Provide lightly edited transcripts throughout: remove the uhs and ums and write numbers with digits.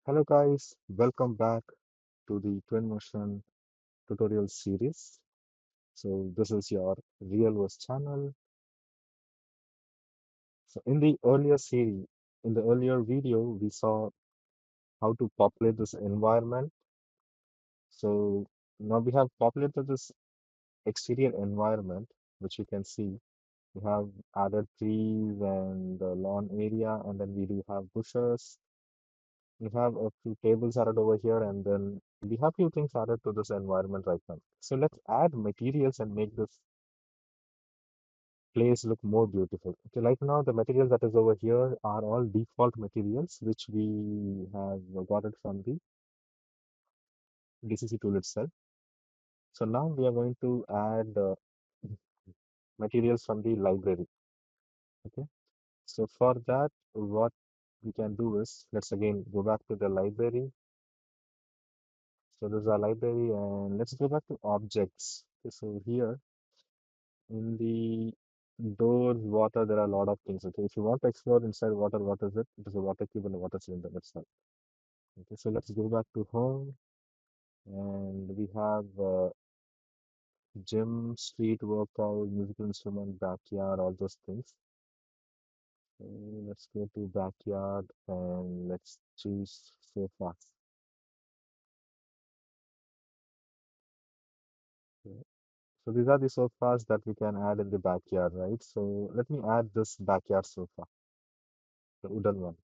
Hello guys, welcome back to the Twinmotion tutorial series. So this is your RealVerse channel. So in the earlier video, we saw how to populate this environment. So now we have populated this exterior environment, which you can see. We have added trees and the lawn area, and then we do have bushes. We have a few tables added over here, and then we have few things added to this environment right now. So let's add materials and make this place look more beautiful. Okay, right now the materials that is over here are all default materials which we have got it from the DCC tool itself. So now we are going to add materials from the library. Okay, so for that, what we can do is let's again go back to the library. So this is our library, and let's go back to objects. Okay, so here in the doors, water, there are a lot of things. Okay, if you want to explore inside water, what is it? It is a water cube and a water cylinder. That's all. Okay, so let's go back to home, and we have gym, street workout, musical instrument, backyard, all those things. So let's go to backyard and let's choose sofa. Okay. So these are the sofas that we can add in the backyard, right? So let me add this backyard sofa, the wooden one.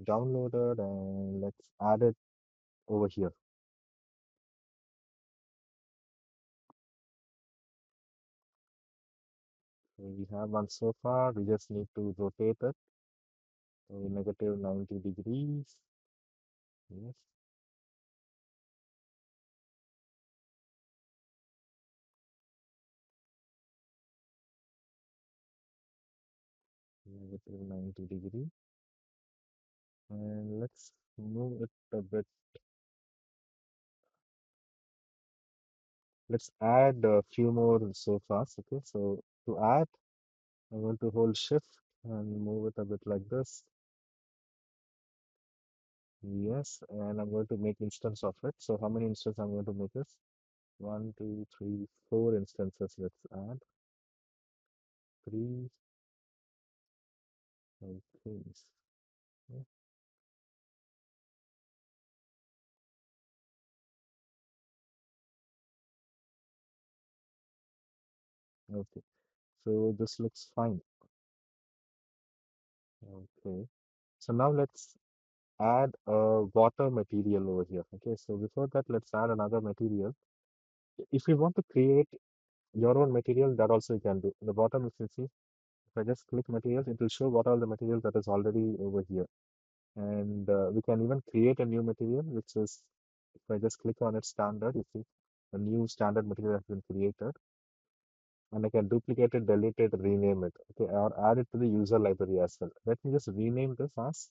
Downloaded, and let's add it over here. So we have one sofa, we just need to rotate it to negative 90 degrees. Yes, negative 90 degree. And let's move it a bit. Let's add a few more sofas. Okay, so to add, I'm going to hold shift and move it a bit like this. Yes, and I'm going to make instance of it. So how many instances I'm going to make this? One, two, three, four instances. Let's add three. Okay. Yeah, okay. So this looks fine. Okay. So now let's add a water material over here. Okay. So before that, let's add another material. If you want to create your own material, that also you can do. In the bottom, if you see, if I just click materials, it will show what are the materials that is already over here. And we can even create a new material, which is, if I just click on it standard, you see, a new standard material has been created. And I can duplicate it, delete it, rename it. Okay, or add it to the user library as well. Let me just rename this as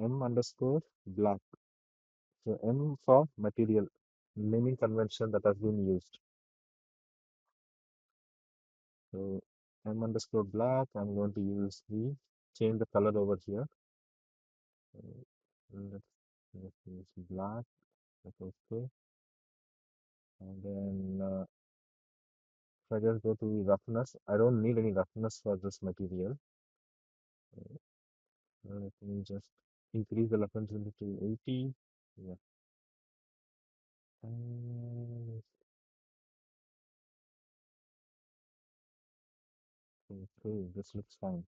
M underscore black. So M for material, naming convention that has been used. So M underscore black, I'm going to use the change the color over here. So let's use black. That's okay. And then if I just go to roughness, I don't need any roughness for this material. Let me just increase the roughness to 80. Yeah. And okay, this looks fine.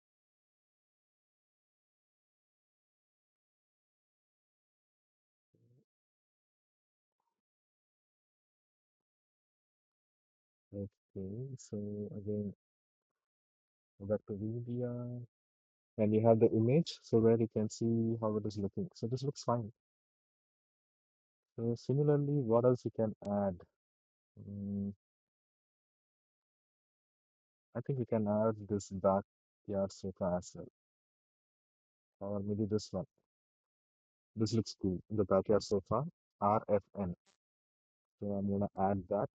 Okay, so again, go back to media, and you have the image, so where you can see how it is looking. So this looks fine. So similarly, what else you can add? Mm, I think we can add this backyard sofa as well, or maybe this one. This looks cool. The backyard sofa, RFN. So I'm gonna add that.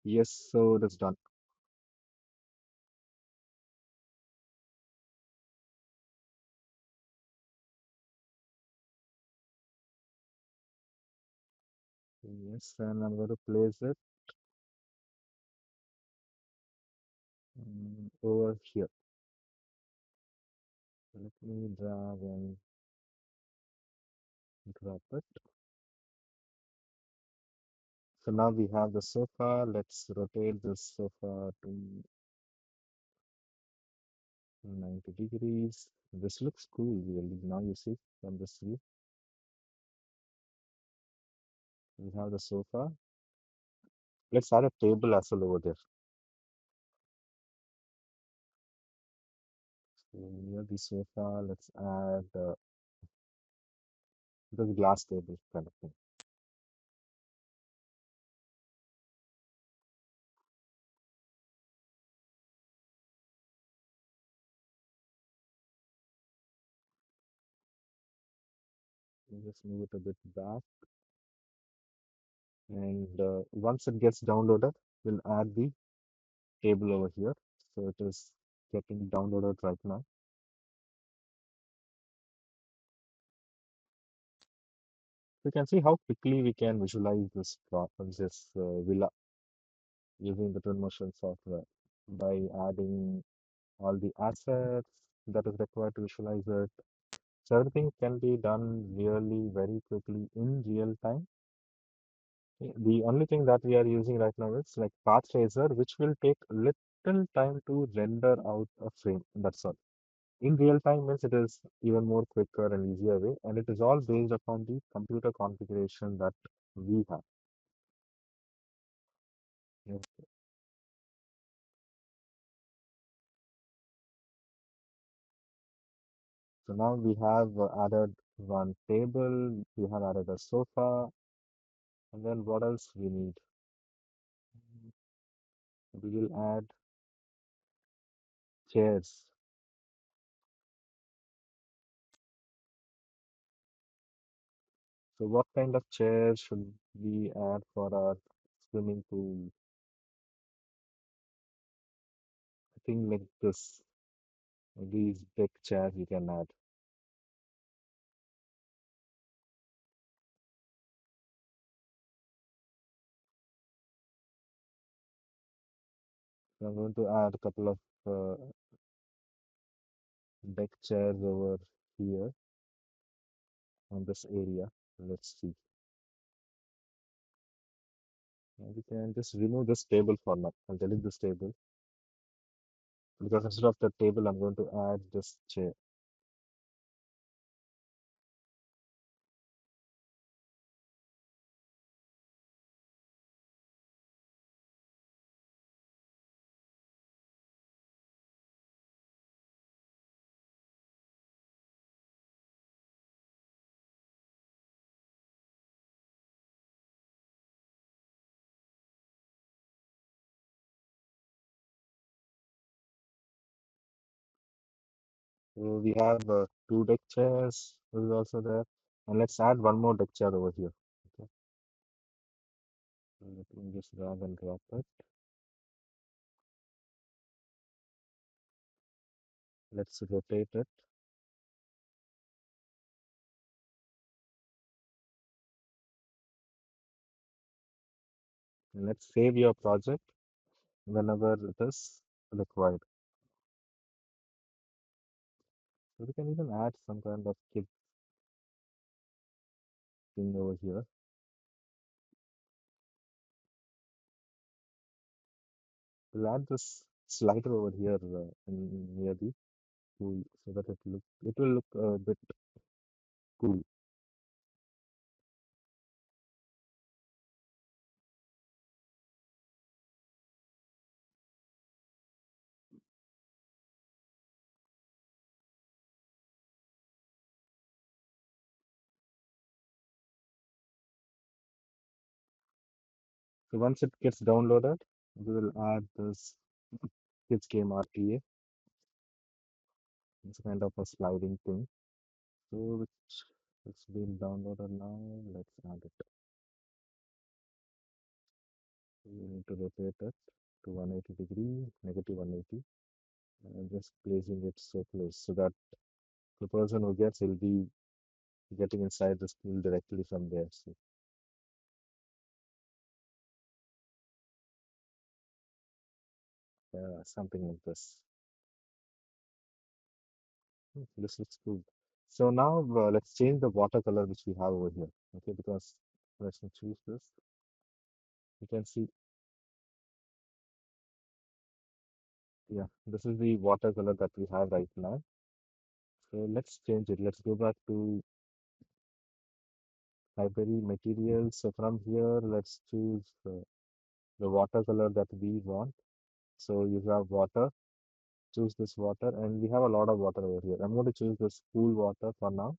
Yes, so it is done. Yes, and I'm going to place it over here. Let me drag and drop it. So now we have the sofa. Let's rotate this sofa to 90 degrees. This looks cool, really. Now you see from this view, we have the sofa. Let's add a table as well over there. So near the sofa, let's add the glass table kind of thing. We'll just move it a bit back. And once it gets downloaded, we'll add the table over here. So it is getting downloaded right now. You can see how quickly we can visualize this villa using the Twinmotion software by adding all the assets that is required to visualize it. So everything can be done really very quickly in real time. The only thing that we are using right now is like path tracer, which will take little time to render out a frame. That's all. In real time means it is even more quicker and easier way, and it is all based upon the computer configuration that we have. Yeah. So now we have added one table, we have added a sofa, and then what else we need? We will add chairs. So what kind of chairs should we add for our swimming pool? I think like this, these big chairs we can add. So I'm going to add a couple of deck chairs over here on this area. Let's see. We can just remove this table for now. I'll delete this table because instead of the table, I'm going to add this chair. So we have two deck chairs is also there. And let's add one more deck chair over here. Okay. So let me just drag and drop it. Let's rotate it. And let's save your project whenever it is required. So we can even add some kind of kid thing over here. We'll add this slider over here near the pool so that it will look a bit cool. So once it gets downloaded, we will add this kids game RTA. It's kind of a sliding thing. So which it's been downloaded now. Let's add it. You need to rotate it to 180 degree, negative 180, and just placing it so close so that the person who gets will be getting inside the school directly from there. So something like this. This looks good. So now let's change the watercolor which we have over here. Okay, because let's choose this. You can see, yeah, this is the watercolor that we have right now. So let's change it. Let's go back to library materials. So from here, let's choose the watercolor that we want. So you have water. Choose this water, and we have a lot of water over here. I'm going to choose this cool water for now.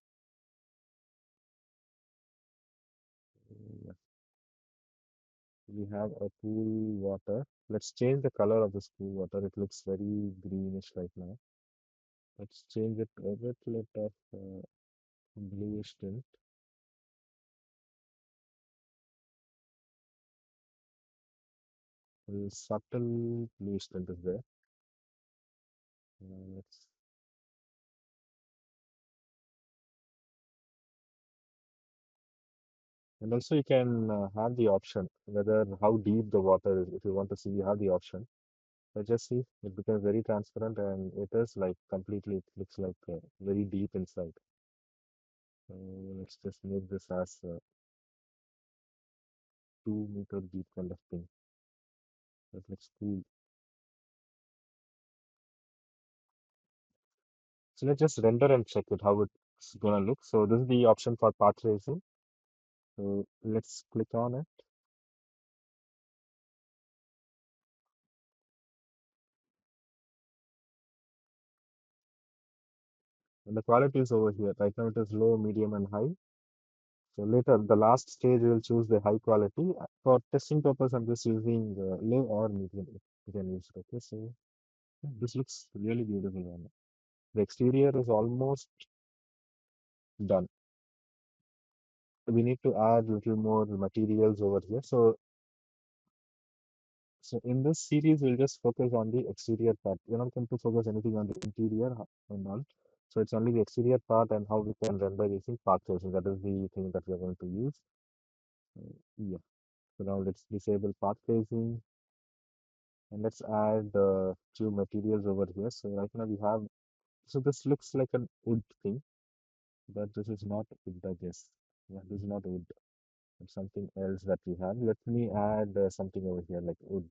Yeah, we have a cool water. Let's change the color of this cool water. It looks very greenish right now. Let's change it a bit, let of bluish tint. A subtle bluish tint is there. Let's And also you can have the option whether how deep the water is. If you want to see, you have the option. But just see, it becomes very transparent and it is like completely, it looks like very deep inside. So let's just make this as 2 meter deep kind of thing. That looks cool. So let's just render and check it how it's gonna look. So this is the option for path tracing. So let's click on it. And the quality is over here. Right now it is low, medium, and high. So later, the last stage, we'll choose the high quality. For testing purpose, I'm just using low or medium. You can use it. Okay, so yeah, this looks really beautiful. The exterior is almost done. We need to add little more materials over here. So in this series, we'll just focus on the exterior part. We're not going to focus anything on the interior and all. So it's only the exterior part and how we can render using path tracing. That is the thing that we're going to use. Yeah. So now let's disable path tracing and let's add few materials over here. So right now we have, so this looks like an wood thing, but this is not wood, I guess. Yeah, this is not wood. It's something else that we have. Let me add something over here like wood.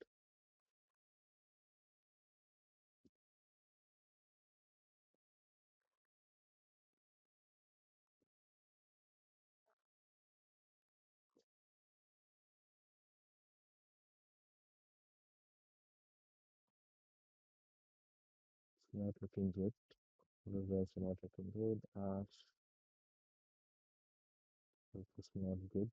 It's not looking good. This is also not looking good. This is not good.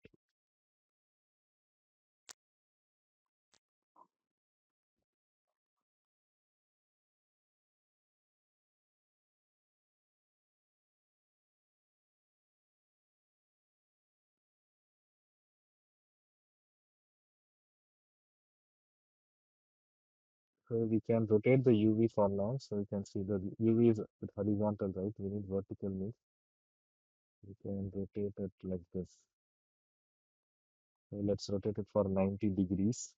So we can rotate the UV for now. So you can see the UV is with horizontal, right? We need vertical move. We can rotate it like this. So let's rotate it for 90 degrees.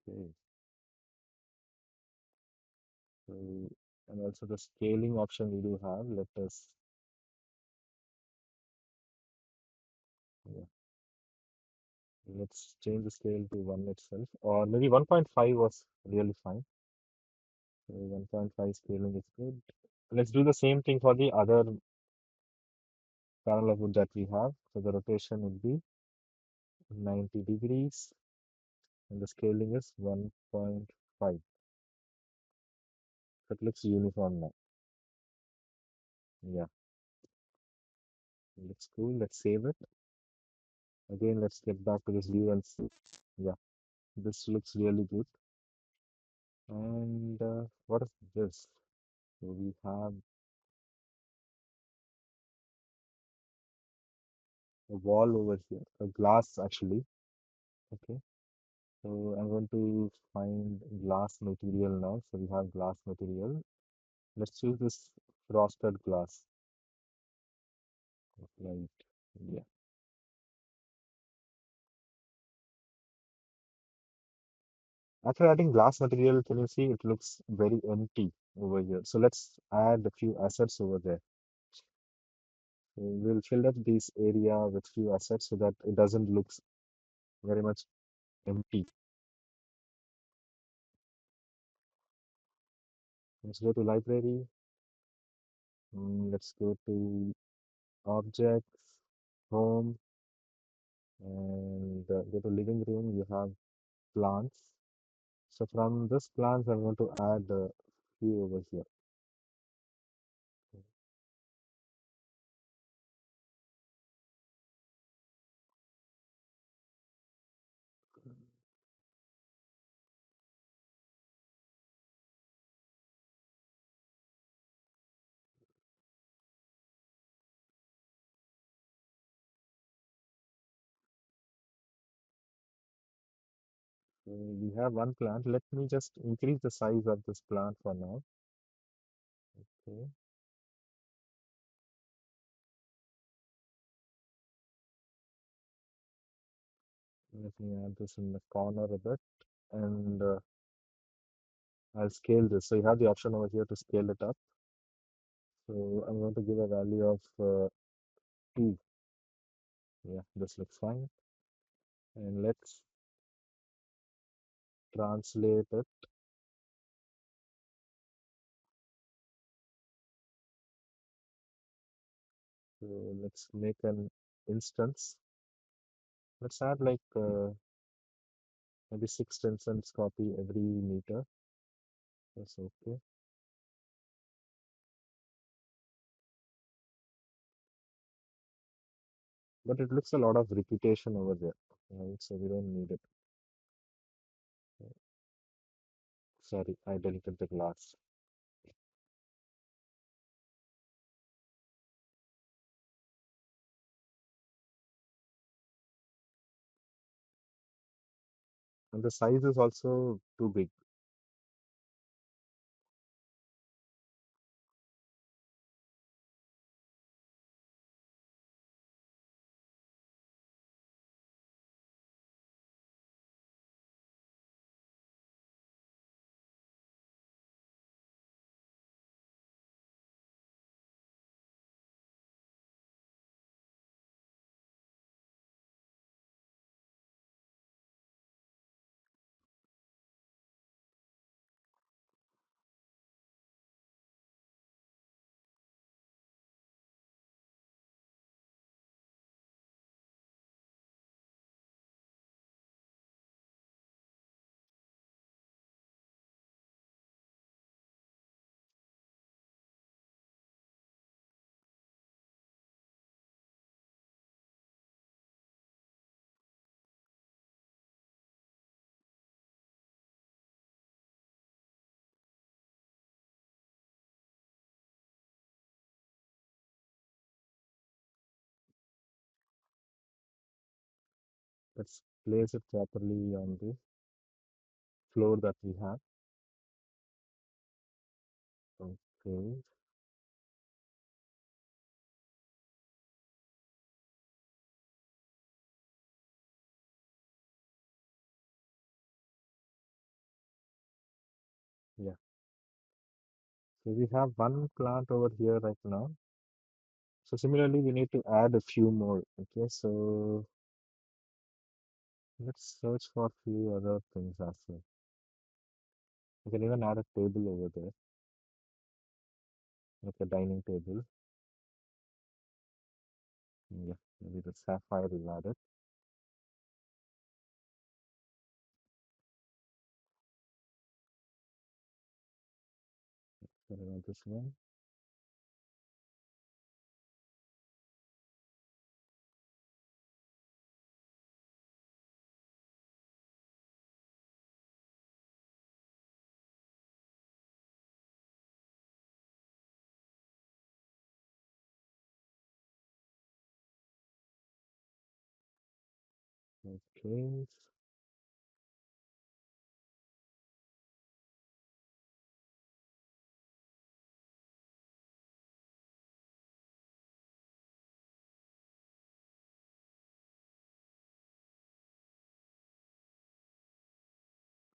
Okay. So, and also the scaling option we do have. Let us, yeah, let's change the scale to 1 itself, or maybe 1.5 was really fine. So 1.5 scaling is good. Let's do the same thing for the other panel of wood that we have. So the rotation would be 90 degrees, and the scaling is 1.5. That looks uniform now. Yeah, looks cool. Let's save it. Again, let's get back to this view and see. Yeah, this looks really good. And what is this? So we have a wall over here, a glass actually. Okay, so I'm going to find glass material now. So we have glass material. Let's choose this frosted glass. Right. Yeah. After adding glass material, can you see it looks very empty over here? So let's add a few assets over there. So we'll fill up this area with few assets so that it doesn't look very much empty. Let's go to library. Let's go to objects, home, and go to living room. You have plants. So from this plants, I'm going to add a few over here. So we have one plant. Let me just increase the size of this plant for now. Okay. Let me add this in the corner a bit, and I'll scale this. So you have the option over here to scale it up. So I'm going to give a value of 2. Yeah, this looks fine. And let's translate it. So let's make an instance. Let's add like maybe 6 instance copy every meter. That's okay. But it looks a lot of repetition over there, right? So we don't need it. Sorry, I deleted the glass. And the size is also too big. Let's place it properly on the floor that we have. Okay. Yeah. So we have one plant over here right now. So similarly, we need to add a few more. Okay. So let's search for a few other things as well. We can even add a table over there, like a dining table. Yeah. Maybe the sapphire will add it. What about this one? Okay.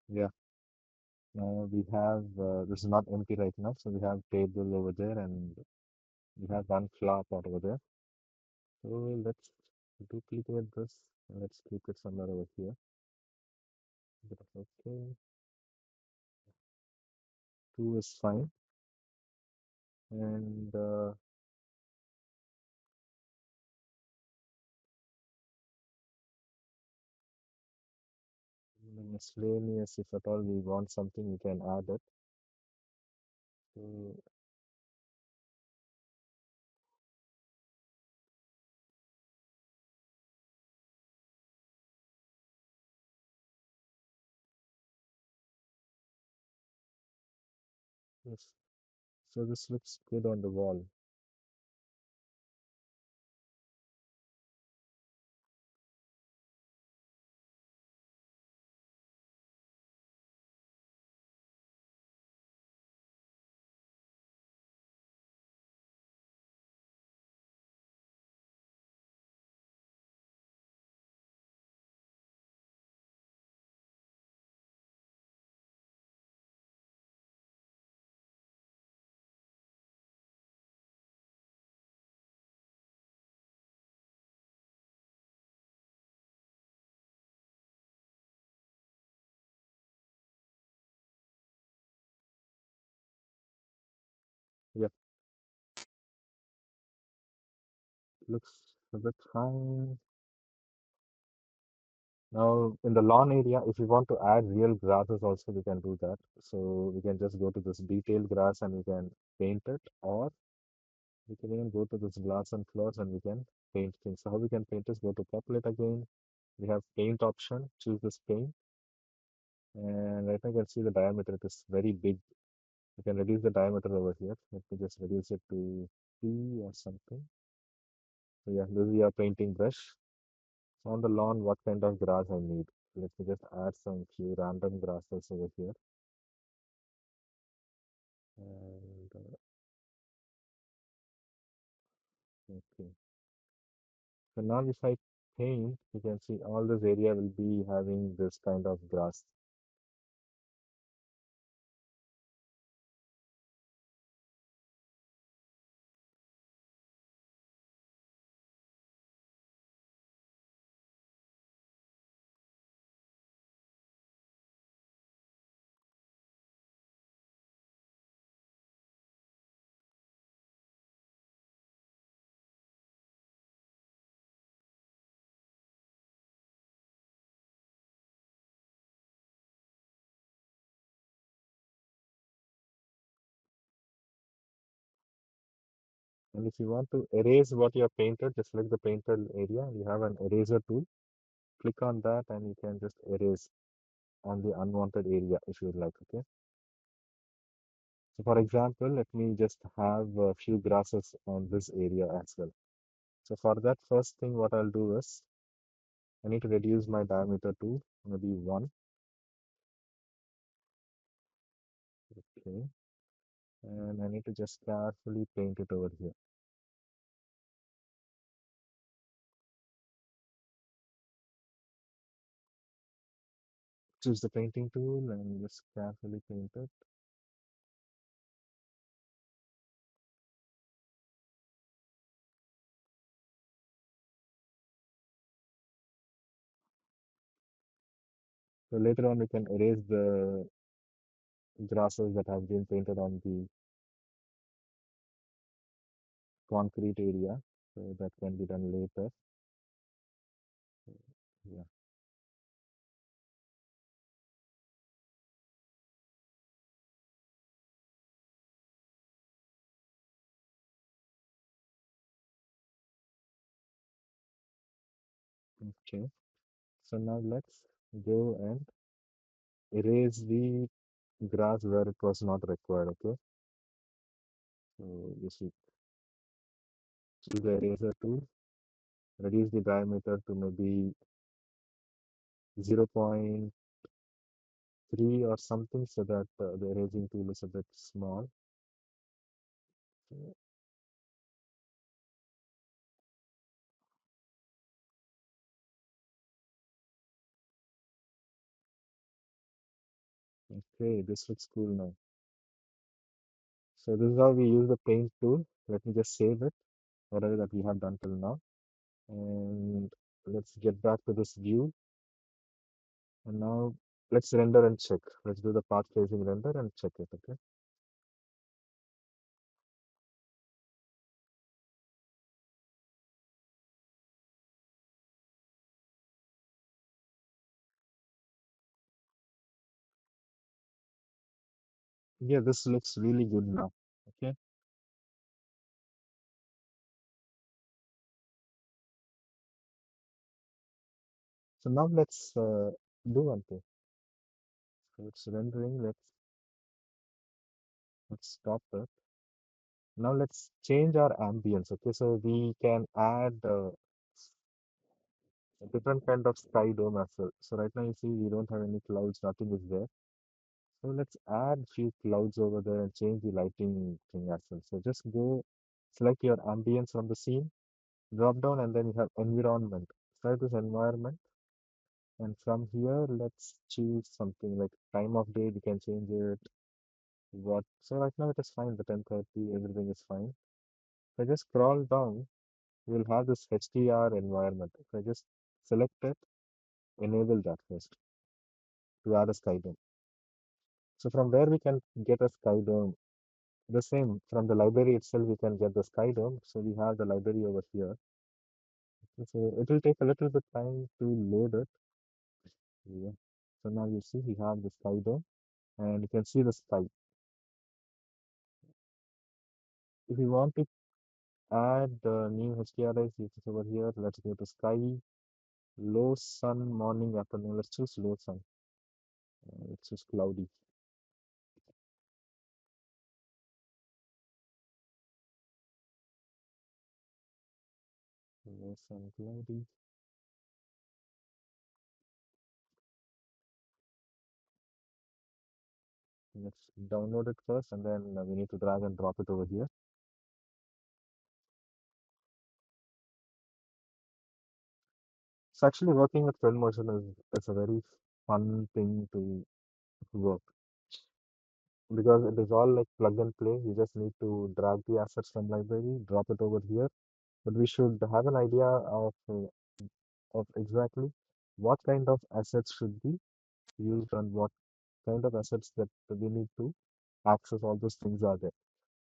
Yeah. Now we have this is not empty right now, so we have table over there and we have one flower pot over there. So let's duplicate this and let's keep it somewhere over here. Bit of okay. Two is fine. And miscellaneous, if at all we want something, we can add it. So yes. So this looks good on the wall. Yep, looks a bit fine. Now in the lawn area, if we want to add real grasses also, we can do that. So we can just go to this detailed grass and we can paint it, or we can even go to this glass and flowers and we can paint things. So how we can paint is go to populate again. We have paint option, choose this paint, and right now you can see the diameter. It is very big. You can reduce the diameter over here. Let me just reduce it to 3 or something. So yeah, this is your painting brush. So on the lawn, what kind of grass I need? Let me just add some few random grasses over here. And okay. So now if I paint, you can see all this area will be having this kind of grass. And if you want to erase what you have painted, just select the painted area. You have an eraser tool. Click on that and you can just erase on the unwanted area if you would like. Okay. So for example, let me just have a few grasses on this area as well. So for that, first thing what I'll do is I need to reduce my diameter to maybe 1. Okay. And I need to just carefully paint it over here. Choose the painting tool and just carefully paint it. So later on, we can erase the grasses that have been painted on the concrete area. So that can be done later. Yeah. Okay. So now let's go and erase the grass where it was not required. Okay. So you see, choose the eraser tool, reduce the diameter to maybe 0.3 or something so that the erasing tool is a bit small. Okay, this looks cool now. So this is how we use the paint tool. Let me just save it, whatever that we have done till now. And let's get back to this view. And now let's render and check. Let's do the path tracing render and check it, okay? Yeah, this looks really good now. Okay, so now let's do one thing. So it's rendering. Let's stop it. Now let's change our ambience. Okay, so we can add a different kind of sky dome as well. So right now you see we don't have any clouds. Nothing is there. So let's add few clouds over there and change the lighting thing as well. So just go select your ambience from the scene, drop down, and then you have environment. Select this environment. And from here, let's choose something like time of day. We can change it. What? So right now it is fine. The 10:30, everything is fine. If I just scroll down, we'll have this HDR environment. If I just select it, enable that first to add a sky dome. So from where we can get a sky dome? The same from the library itself, we can get the sky dome. So we have the library over here. So it will take a little bit time to load it. Yeah. So now you see we have the sky dome, and you can see the sky. If you want to add the new HDRIs, which is over here. Let's go to sky, low sun, morning, afternoon. Let's choose low sun. Let's choose cloudy. Low sun, cloudy. Let's download it first, and then we need to drag and drop it over here. So actually, working with Twinmotion is a very fun thing to work because it is all like plug and play. You just need to drag the assets from library, drop it over here. But we should have an idea of exactly what kind of assets should be used and what kind of assets that we need to access all those things are there.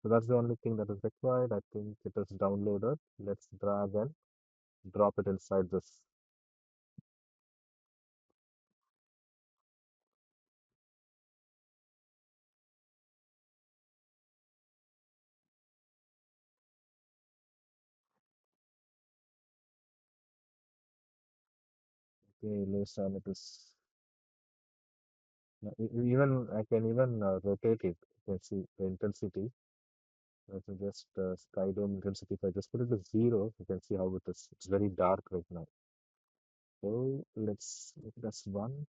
So that's the only thing that is required. I think it is downloaded. Let's drag and drop it inside this. Okay, Losan, it is. Even I can even rotate it. You can see the intensity. Let me just sky dome intensity. If I just put it to 0, you can see how it is. It's very dark right now. So let's make it as 1.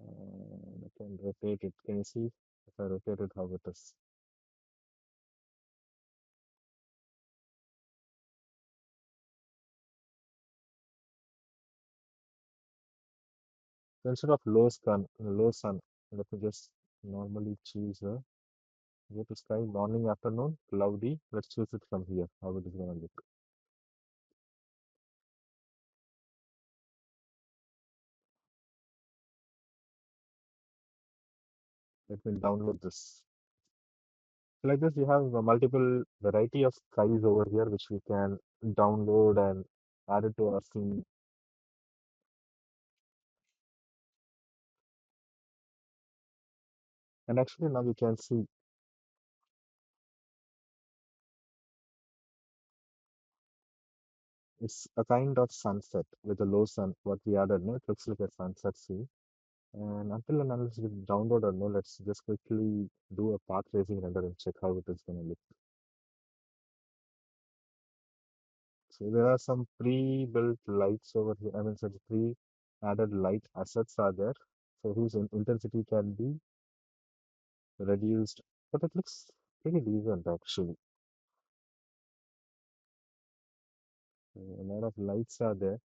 And I can rotate it. Can you see if I rotate it how it is? So instead of low sun, let me just normally choose go to sky, morning, afternoon, cloudy. Let's choose it from here, how it is gonna look. Let me download this. So like this, we have a multiple variety of skies over here, which we can download and add it to our scene. And actually now we can see it's a kind of sunset with a low sun, what we added, no? It looks like a sunset scene. And until and unless we download or no, let's just quickly do a path tracing render and check how it is gonna look. So there are some pre-built lights over here. I mean, sorry, added light assets are there, so whose intensity can be reduced, but it looks pretty decent actually. A lot of lights are there,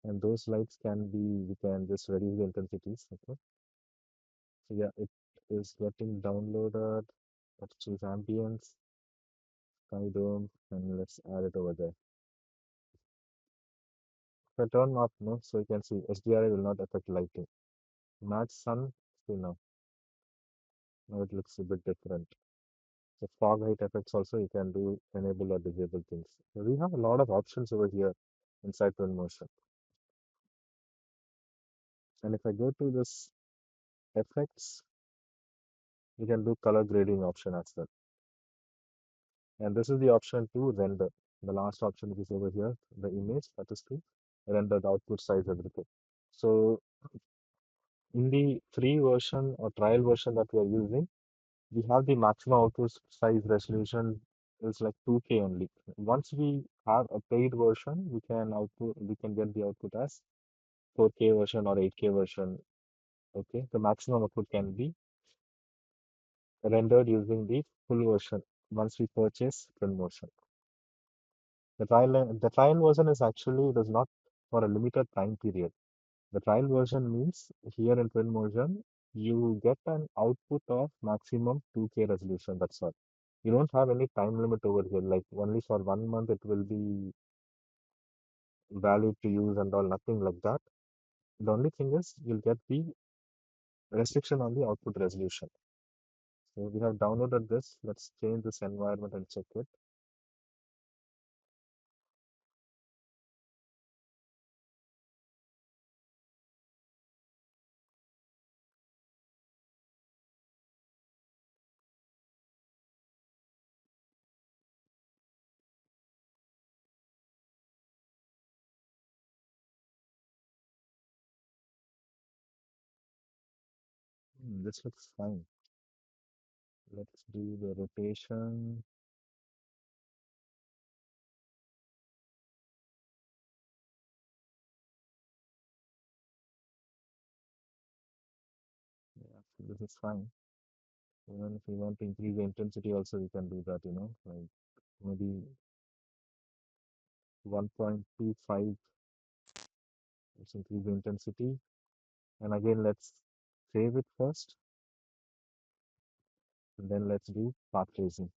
and those lights can be, we can just reduce the intensities. Okay, so yeah, it is getting downloaded. Let's choose ambience, sky dome, and let's add it over there. If I turn off no, so you can see HDRI will not affect lighting. Match sun, see now it looks a bit different. The fog height effects also you can do enable or disable things. So we have a lot of options over here inside Twinmotion. And if I go to this effects, you can do color grading option as well. And this is the option to render. The last option which is over here, the image that is to render the output size everything. So in the free version or trial version that we are using, we have the maximum output size resolution is like 2K only. Once we have a paid version, we can get the output as 4K version or 8K version. Okay, the maximum output can be rendered using the full version once we purchase Twinmotion. The trial version is actually, it is not for a limited time period. The trial version means here in Twinmotion, you get an output of maximum 2K resolution. That's all. You don't have any time limit over here. Like only for 1 month it will be valid to use and all. Nothing like that. The only thing is you'll get the restriction on the output resolution. So we have downloaded this. Let's change this environment and check it. This looks fine. Let's do the rotation. Yeah, so this is fine. Even if we want to increase the intensity also, we can do that, like maybe 1.25. Let's increase the intensity. And again, let's save it first. And then let's do path tracing.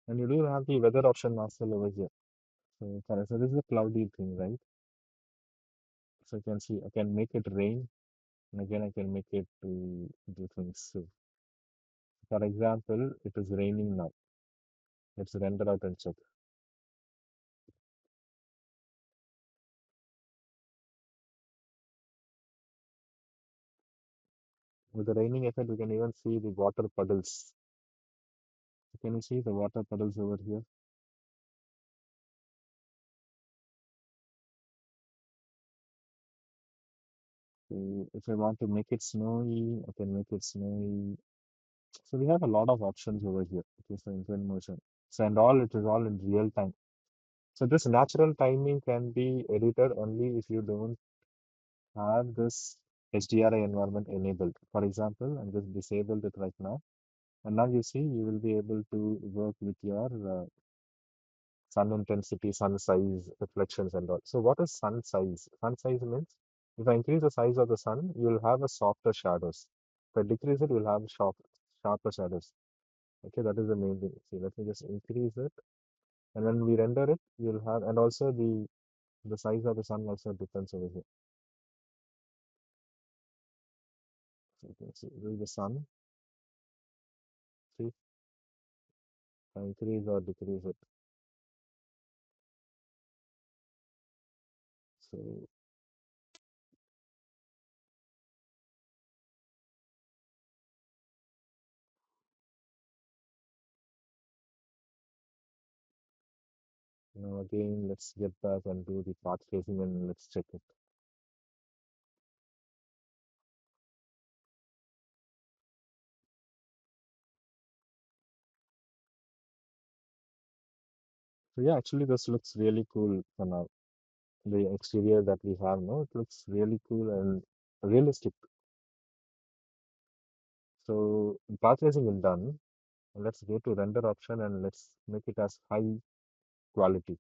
And you do have the weather option as well over here. So this is a cloudy thing, right? So you can see I can make it rain, and again I can make it to do things. So for example, it is raining now. Let's render out and check. With the raining effect, we can even see the water puddles. Can you see the water puddles over here? So if I want to make it snowy, I can make it snowy. So we have a lot of options over here. Okay, so in Twinmotion. So and all it is all in real time. So this natural timing can be edited only if you don't have this HDRI environment enabled. For example, I'm just disabled it right now. And now you see you will be able to work with your sun intensity, sun size, reflections and all. So what is sun size? Sun size means if I increase the size of the sun, you will have a softer shadows. If I decrease it, you'll have sharper shadows. Okay, that is the main thing. See, let me just increase it. And when we render it, you'll have, and also the size of the sun also depends over here. So you can see this is the sun. See, if I increase or decrease it. So Now again, let's get back and do the path tracing and let's check it. So yeah, actually this looks really cool for now. The exterior that we have now, it looks really cool and realistic. So path tracing is done. Let's go to render option and let's make it as high quality.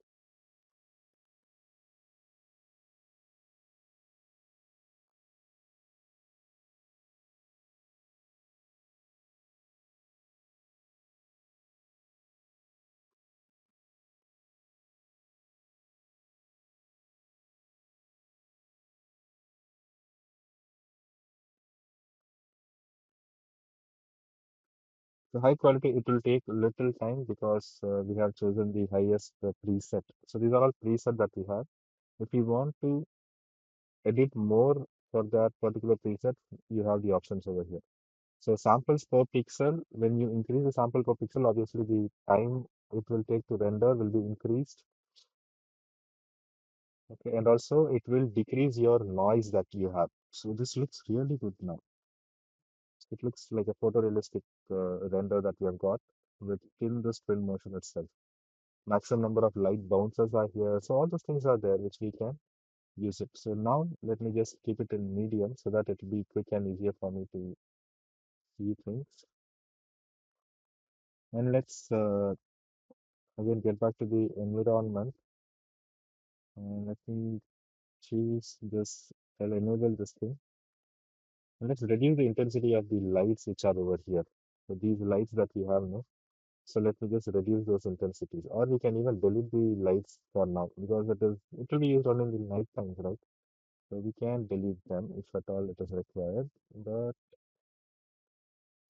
So high quality, it will take little time because we have chosen the highest preset. So these are all preset that we have. If you want to edit more for that particular preset, you have the options over here. So samples per pixel, when you increase the sample per pixel, obviously the time it will take to render will be increased. Okay, and also it will decrease your noise that you have. So this looks really good now. It looks like a photorealistic render that we have got within this Twinmotion itself. Maximum number of light bouncers are here. So all those things are there which we can use it. So now let me just keep it in medium so that it will be quick and easier for me to see things. And let's again get back to the environment. And let me choose this. I'll enable this thing. And let's reduce the intensity of the lights which are over here. So these lights that we have now. So let me just reduce those intensities. Or we can even delete the lights for now because it will be used only in the night times, right? So we can delete them if at all it is required. But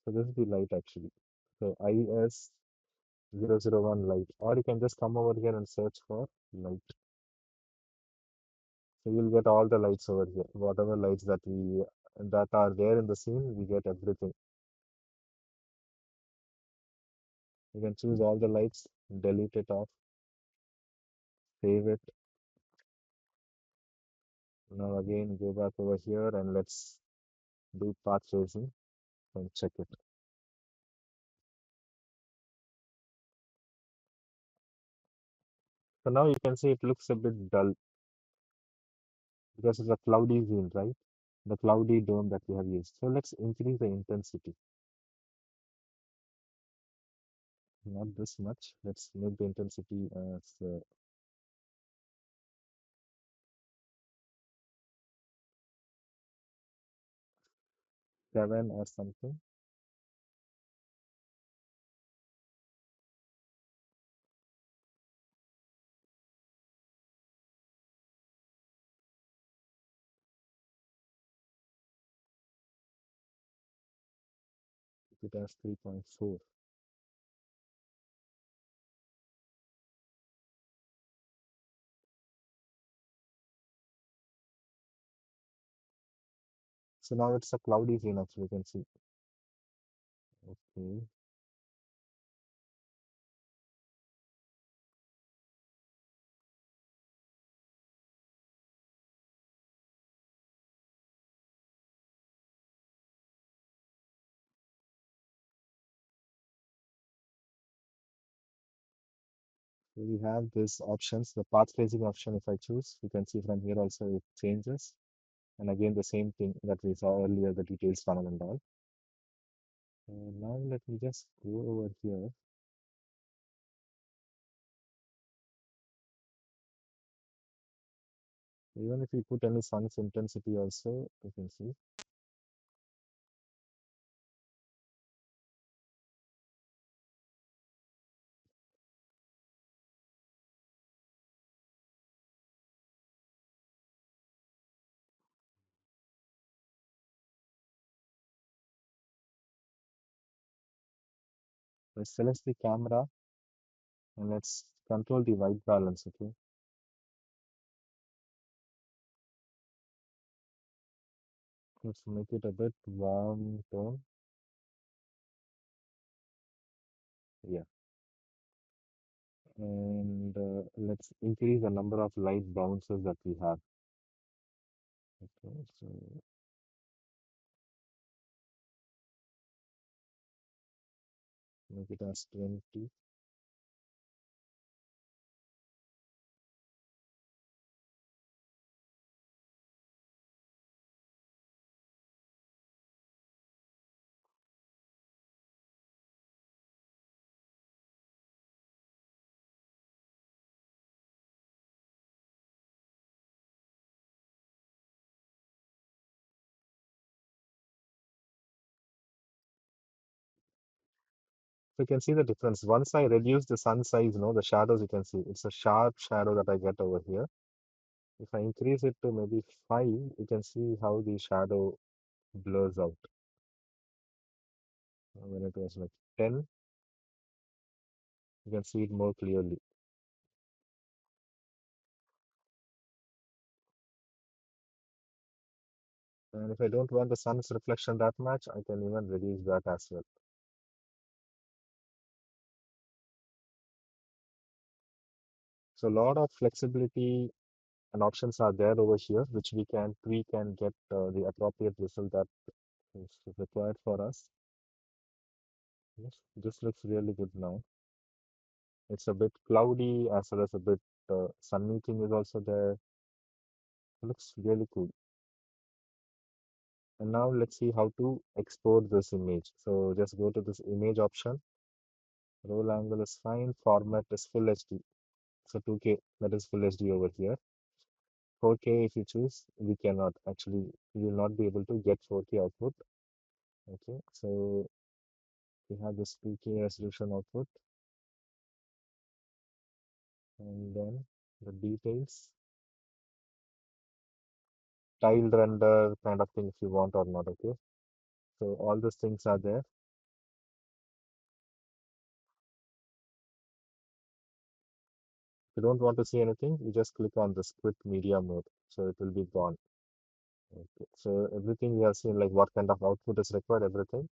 so this is the light actually. So IS001 light. Or you can just come over here and search for light. So you'll get all the lights over here. Whatever lights that are there in the scene, we get everything. You can choose all the lights, delete it off, save it. Now again go back over here and let's do path tracing and check it. So now you can see it looks a bit dull because it's a cloudy scene, right? The cloudy dome that we have used. So let's increase the intensity. Not this much. Let's make the intensity as 7 or something. It has 3.4. So now it's a cloudy scene actually, you can see. Okay. So we have this options, the path tracing option. If I choose, you can see from here also it changes. And again, the same thing that we saw earlier, the details panel and all. Now let me just go over here. Even if we put any sun's intensity also, you can see. Let's select the camera and let's control the white balance, okay? Let's make it a bit warm tone. Yeah. And let's increase the number of light bounces that we have. Okay, so make it as 20. So you can see the difference. Once I reduce the sun size, the shadows you can see, it's a sharp shadow that I get over here. If I increase it to maybe 5, you can see how the shadow blurs out. When it was like 10, you can see it more clearly. And if I don't want the sun's reflection that much, I can even reduce that as well. So a lot of flexibility and options are there over here, which we can tweak and get the appropriate result that is required for us. Yes, this looks really good now. It's a bit cloudy as well as a bit sunny thing is also there. It looks really cool. And now let's see how to export this image. So just go to this image option. Roll angle is fine. Format is full HD. So 2K, that is full HD over here. 4K if you choose, we cannot actually, we will not be able to get 4K output. Okay, so we have this 2K resolution output, and then the details, tiled render kind of thing if you want or not. Okay, so all these things are there. If you don't want to see anything, you just click on this quit media mode, so it will be gone. Okay, so everything we have seen, like what kind of output is required, everything.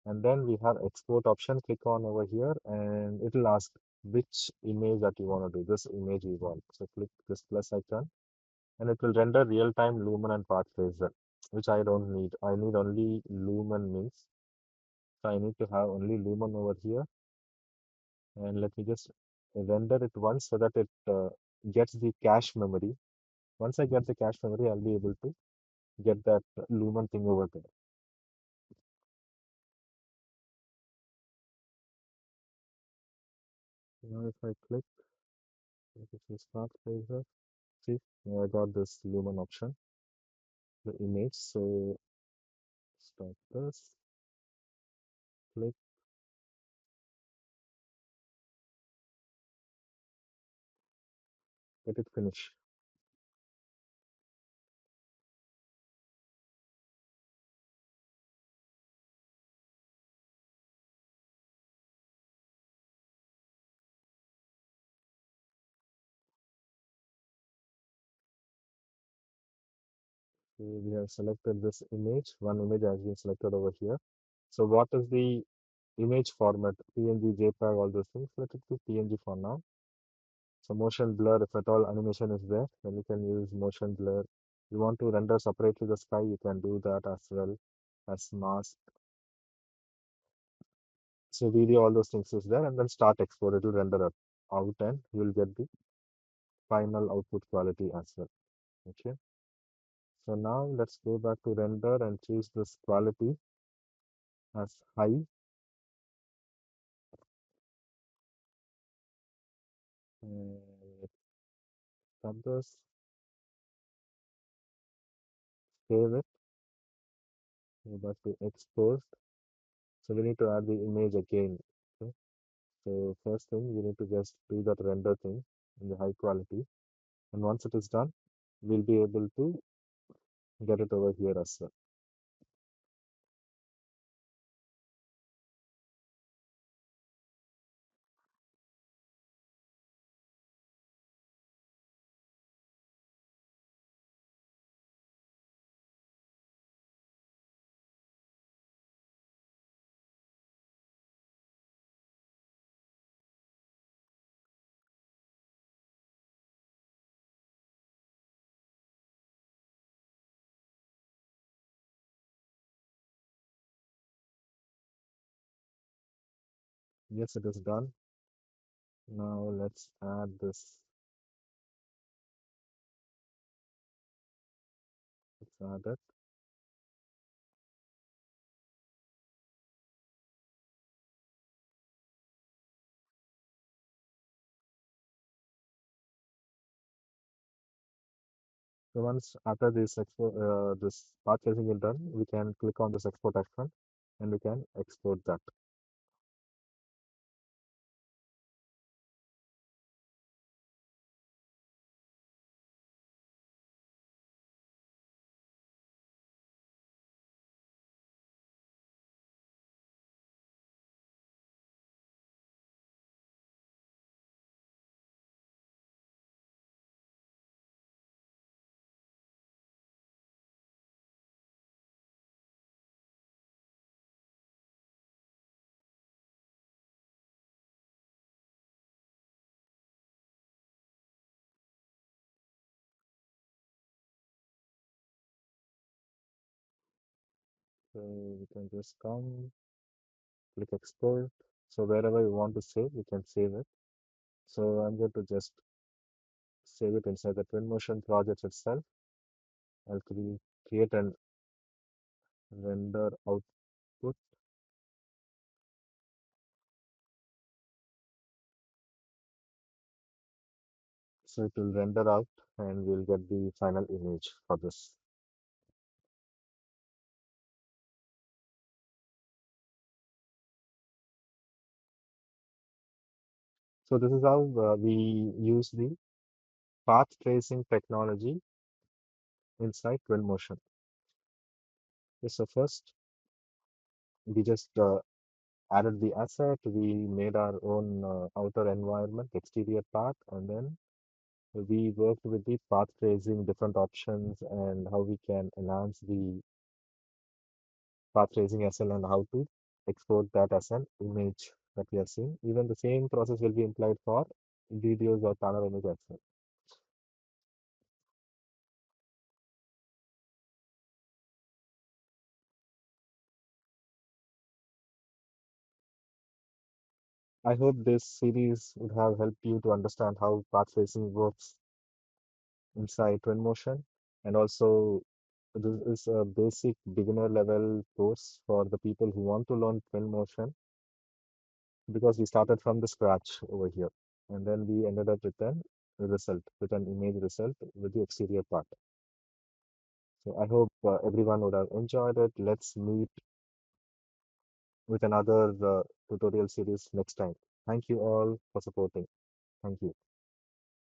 And then we have export option. Click on over here, and it will ask which image that you want to do. This image we want. So click this plus icon, and it will render real-time lumen and path tracer, which I don't need. I need only lumen means. So I need to have only lumen over here, and let me just render it once so that it gets the cache memory. Once I get the cache memory, I'll be able to get that lumen thing over there. Now if I click, this is path tracer. See, I got this lumen option, the image. So stop this, click, let it finish. So we have selected this image. One image has been selected over here. So what is the image format? PNG, JPEG, all those things. Let it be PNG for now. So motion blur, if at all animation is there, then you can use motion blur. You want to render separately the sky, you can do that as well as mask. So video, all those things is there, and then start export. It will render it out, and you will get the final output quality as well. Okay. So now let's go back to render and choose this quality as high. And stop this, save it, go back to export. So we need to add the image again. Okay. So first thing, we need to just do that render thing in the high quality. And once it is done, we'll be able to get it over here as well. Yes, it is done. Now let's add this. Let's add it. So once after this path tracing is done, we can click on this export action and we can export that. So we can just come, click export. So wherever you want to save, you can save it. So I'm going to just save it inside the Twinmotion project itself. I'll create an render output. So it will render out and we'll get the final image for this. So this is how we use the path tracing technology inside Twinmotion. Okay, so first we just added the asset, we made our own outer environment, exterior path, and then we worked with the path tracing different options and how we can enhance the path tracing as well and how to export that as an image that we are seeing. Even the same process will be employed for videos or panoramic as well. I hope this series would have helped you to understand how path tracing works inside Twinmotion. And also, this is a basic beginner level course for the people who want to learn Twinmotion because we started from the scratch over here. And then we ended up with an result, with an image result with the exterior part. So I hope everyone would have enjoyed it. Let's meet with another tutorial series next time. Thank you all for supporting. Thank you.